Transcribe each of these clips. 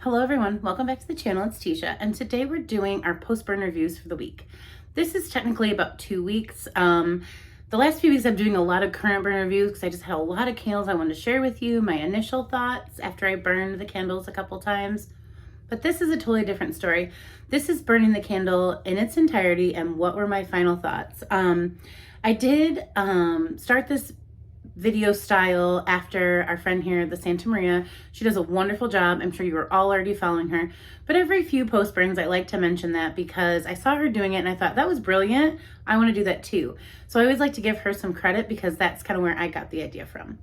Hello everyone, welcome back to the channel. It's Teesha, and today we're doing our post-burn reviews for the week. This is technically about 2 weeks. The last few weeks I'm doing a lot of current burn reviews because I just had a lot of candles I wanted to share with you, my initial thoughts after I burned the candles a couple times. But this is a totally different story. This is burning the candle in its entirety and what were my final thoughts. I did start this video style after our friend here, the Santa Maria. She does a wonderful job. I'm sure you are all already following her. But every few post burns, I like to mention that because I saw her doing it and I thought that was brilliant. I want to do that too. So I always like to give her some credit because that's kind of where I got the idea from.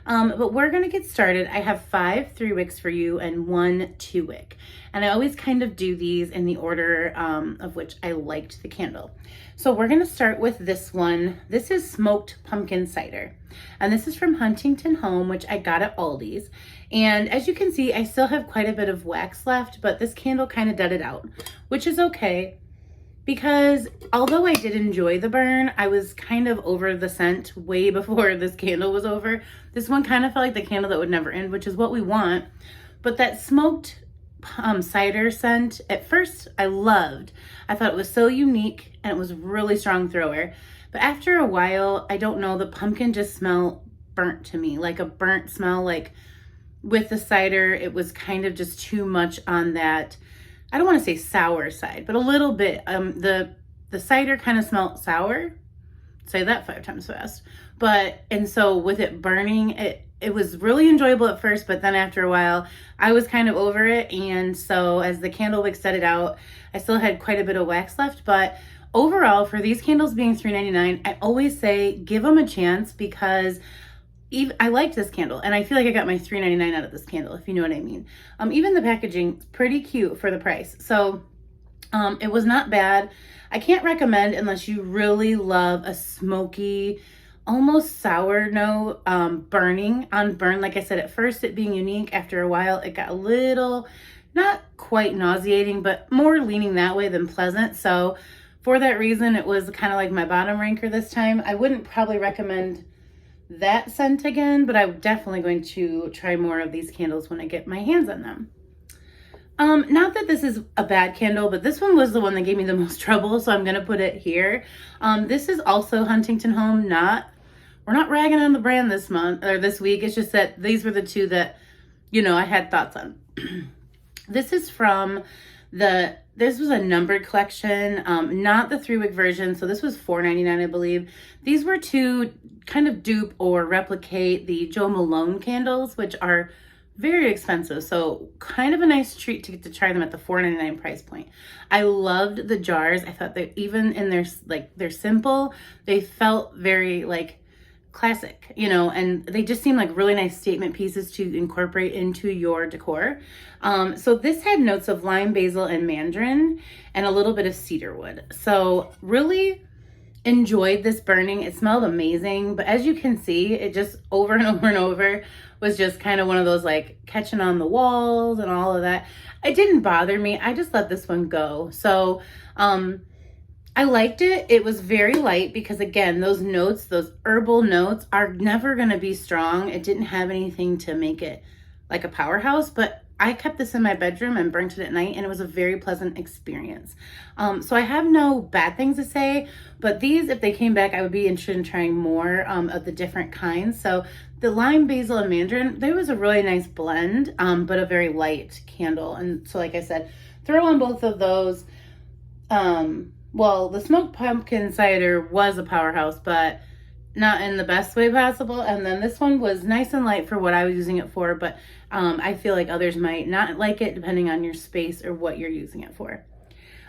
But we're going to get started. I have 5 3 wicks for you and 1 2 wick. And I always kind of do these in the order of which I liked the candle. So we're going to start with this one. This is smoked pumpkin cider. And this is from Huntington Home, which I got at Aldis. And as you can see, I still have quite a bit of wax left, but this candle kind of deaded out, which is okay. Because although I did enjoy the burn, I was kind of over the scent way before this candle was over. This one kind of felt like the candle that would never end, which is what we want. But that smoked cider scent, at first I loved. I thought it was so unique and it was really strong thrower. But after a while, I don't know, the pumpkin just smelled burnt to me, like a burnt smell. Like with the cider, it was kind of just too much on that, I don't want to say sour side, but a little bit. The cider kind of smelled sour. Say that 5 times fast. And so with it burning, it was really enjoyable at first, but then after a while, I was kind of over it. And so as the candle wick set it out, I still had quite a bit of wax left. But overall, for these candles being $3.99, I always say give them a chance because I liked this candle and I feel like I got my $3.99 out of this candle, if you know what I mean. Even the packaging is pretty cute for the price. So it was not bad. I can't recommend unless you really love a smoky, almost sour note, burning on burn. Like I said, at first it being unique, after a while it got a little, not quite nauseating, but more leaning that way than pleasant. So for that reason, it was kind of like my bottom ranker this time. I wouldn't probably recommend that scent again, but I'm definitely going to try more of these candles when I get my hands on them. Not that this is a bad candle, but this one was the one that gave me the most trouble, so I'm gonna put it here. This is also Huntington Home. We're not ragging on the brand this month or this week. It's just that these were the 2 that, I had thoughts on. This is from this was a numbered collection, not the 3 wick version. So this was $4.99, I believe. These were to kind of dupe or replicate the Jo Malone candles, which are very expensive. So kind of a nice treat to get to try them at the $4.99 price point. I loved the jars. I thought that even in they're simple, they felt very classic, and they just seem like really nice statement pieces to incorporate into your decor. So this had notes of lime, basil, and mandarin, and a little bit of cedar wood. So really enjoyed this burning. It smelled amazing, but as you can see, it just over and over and over was just kind of one of those catching on the walls and all of that. It didn't bother me. I just let this one go. So I liked it. It was very light because, again, those notes, those herbal notes are never going to be strong. It didn't have anything to make it like a powerhouse, but I kept this in my bedroom and burnt it at night, and it was a very pleasant experience. So I have no bad things to say, but these, if they came back, I would be interested in trying more of the different kinds. So the lime, basil, and mandarin, there was a really nice blend, but a very light candle. And so, like I said, throw on both of those. Well, the smoked pumpkin cider was a powerhouse, but not in the best way possible. And then this one was nice and light for what I was using it for, but I feel like others might not like it depending on your space or what you're using it for.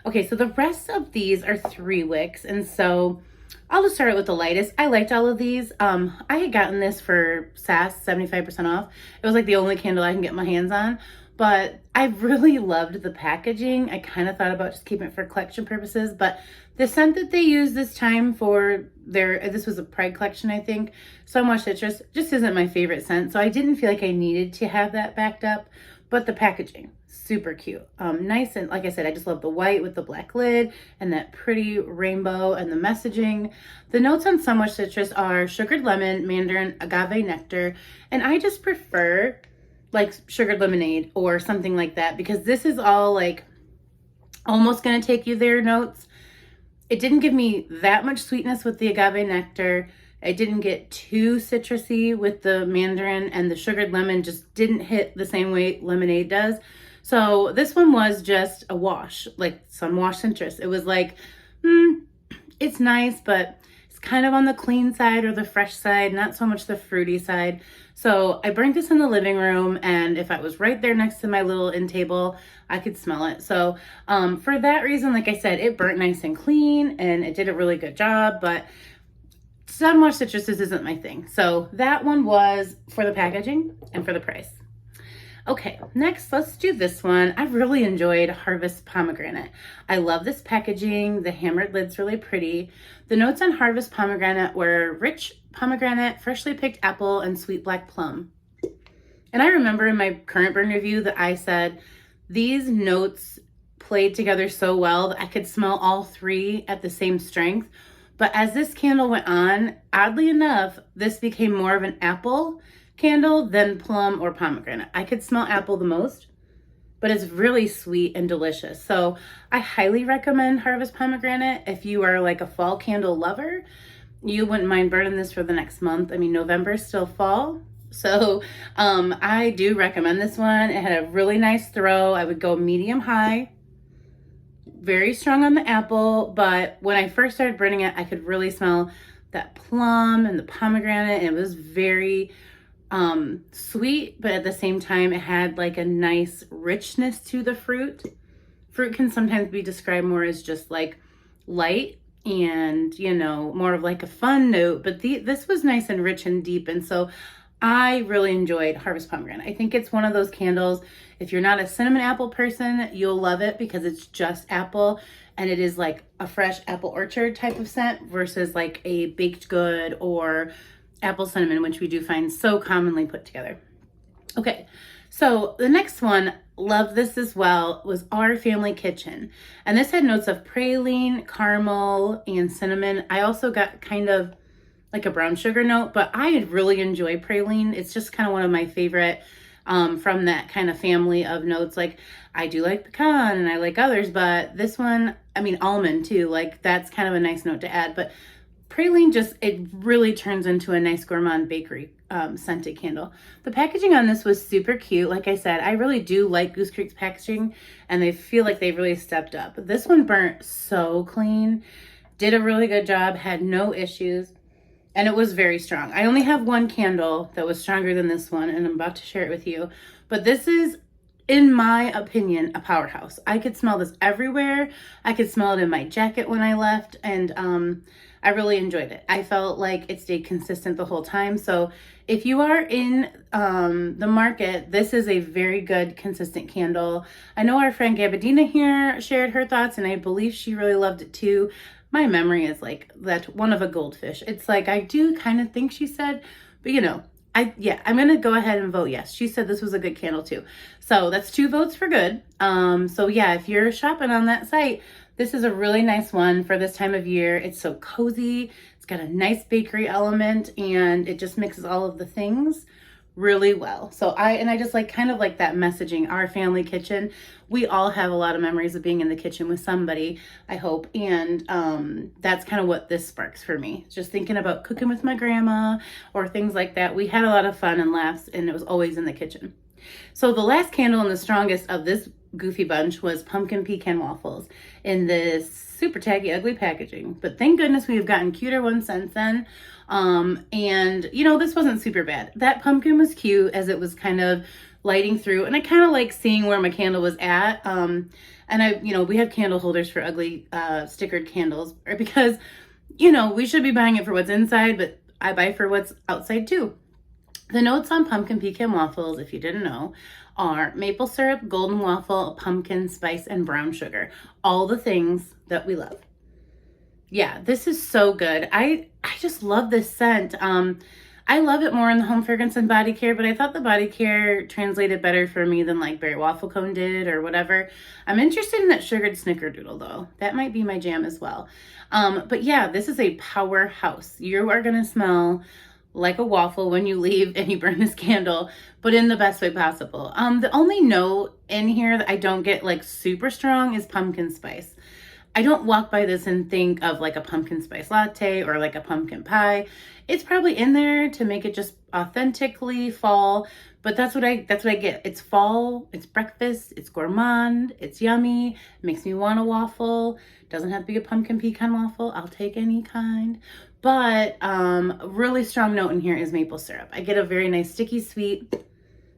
Okay, so the rest of these are 3 wicks, and so I'll just start out with the lightest. I liked all of these. I had gotten this for SAS, 75% off. It was like the only candle I can get my hands on. But I really loved the packaging. I kind of thought about just keeping it for collection purposes, but the scent that they used this time for this was a Pride collection, I think, So Much Citrus, just isn't my favorite scent. So I didn't feel like I needed to have that backed up, but the packaging, super cute. Nice, and like I said, I just love the white with the black lid and that pretty rainbow and the messaging. The notes on So Much Citrus are sugared lemon, mandarin, agave nectar, and I just prefer like sugared lemonade or something like that, because this is all like almost going to take you there notes. It didn't give me that much sweetness with the agave nectar. It didn't get too citrusy with the mandarin, and the sugared lemon just didn't hit the same way lemonade does. So this one was just a wash, like some wash citrus. It was like, it's nice, but it's kind of on the clean side or the fresh side, not so much the fruity side. So I burnt this in the living room, and if I was right there next to my little end table, I could smell it. So for that reason, like I said, it burnt nice and clean, and it did a really good job, but some wash citruses isn't my thing. So that one was for the packaging and for the price. Okay, next let's do this one. I really enjoyed Harvest Pomegranate. I love this packaging. The hammered lid's really pretty. The notes on Harvest Pomegranate were rich pomegranate, freshly picked apple, and sweet black plum. And I remember in my currentburn review that I said these notes played together so well that I could smell all three at the same strength. But as this candle went on, oddly enough, this became more of an apple candle than plum or pomegranate. I could smell apple the most, but it's really sweet and delicious. So I highly recommend Harvest Pomegranate. If you are like a fall candle lover, you wouldn't mind burning this for the next month. I mean, November is still fall. So I do recommend this one. It had a really nice throw. I would go medium high. Very strong on the apple, but when I first started burning it, I could really smell that plum and the pomegranate, and it was very sweet, but at the same time, it had like a nice richness to the fruit. Fruit can sometimes be described more as just like light and, you know, more of like a fun note, but this was nice and rich and deep, and so I really enjoyed Harvest Pomegranate. I think it's one of those candles, if you're not a cinnamon apple person, you'll love it because it's just apple, and it is like a fresh apple orchard type of scent versus like a baked good or apple cinnamon, which we do find so commonly put together. Okay, so the next one, love this as well, was Our Family Kitchen. And this had notes of praline, caramel, and cinnamon. I also got kind of like a brown sugar note, but I really enjoy praline. It's just kind of one of my favorite from that kind of family of notes. Like I do like pecan and I like others, but this one, I mean almond too, like that's kind of a nice note to add. But praline just, it really turns into a nice gourmand bakery scented candle. The packaging on this was super cute. Like I said, I really do like Goosecreek's packaging, and they feel like they really stepped up. This one burnt so clean, did a really good job, had no issues. And it was very strong. I only have one candle that was stronger than this one, and I'm about to share it with you. But this is, in my opinion, a powerhouse. I could smell this everywhere. I could smell it in my jacket when I left, and I really enjoyed it. I felt like it stayed consistent the whole time. So if you are in the market, this is a very good, consistent candle. I know our friend Gabadina here shared her thoughts, and I believe she really loved it too. My memory is like that one of a goldfish. It's like, I do kind of think she said, but you know, I'm going to go ahead and vote yes. She said this was a good candle too. So that's 2 votes for good. So yeah, if you're shopping on that site, this is a really nice one for this time of year. It's so cozy. It's got a nice bakery element, and it just mixes all of the things really well. So I just like kind of like that messaging, Our Family Kitchen. We all have a lot of memories of being in the kitchen with somebody, I hope. And that's kind of what this sparks for me. Just thinking about cooking with my grandma or things like that. We had a lot of fun and laughs, and it was always in the kitchen. So the last candle and the strongest of this goofy bunch was Pumpkin Pecan Waffles in this super taggy, ugly packaging. But thank goodness we have gotten cuter ones since then. And you know, this wasn't super bad. That pumpkin was cute as it was kind of lighting through, and I kind of like seeing where my candle was at. And we have candle holders for ugly stickered candles, because, you know, we should be buying it for what's inside, but I buy for what's outside too. The notes on Pumpkin Pecan Waffles, if you didn't know, are maple syrup, golden waffle, pumpkin spice, and brown sugar. All the things that we love. Yeah, this is so good. I just love this scent. I love it more in the home fragrance and body care, but I thought the body care translated better for me than like Berry Waffle Cone did or whatever. I'm interested in that sugared snickerdoodle though. That might be my jam as well. But yeah, this is a powerhouse. You are going to smell like a waffle when you leave and you burn this candle, but in the best way possible. The only note in here that I don't get like super strong is pumpkin spice. I don't walk by this and think of like a pumpkin spice latte or like a pumpkin pie. It's probably in there to make it just authentically fall, but that's what I get. It's fall, it's breakfast, it's gourmand, it's yummy, it makes me want a waffle. Doesn't have to be a pumpkin pecan waffle. I'll take any kind. But really strong note in here is maple syrup. I get a very nice sticky sweet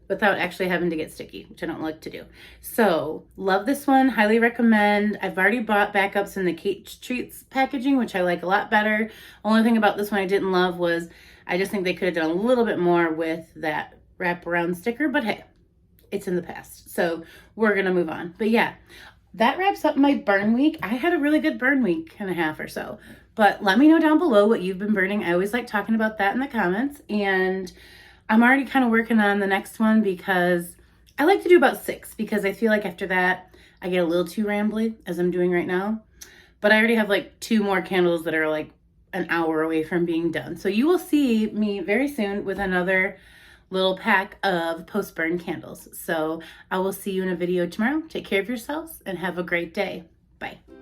without actually having to get sticky, which I don't like to do. So love this one, highly recommend. I've already bought backups in the Kate Treats packaging, which I like a lot better. Only thing about this one I didn't love was I just think they could have done a little bit more with that wraparound sticker, but hey, it's in the past. So we're gonna move on. But yeah, that wraps up my burn week. I had a really good burn week and a half or so, but let me know down below what you've been burning. I always like talking about that in the comments, and I'm already kind of working on the next one because I like to do about 6 because I feel like after that I get a little too rambly as I'm doing right now. But I already have like 2 more candles that are like an hour away from being done. So you will see me very soon with another little pack of post-burn candles. So I will see you in a video tomorrow. Take care of yourselves and have a great day. Bye.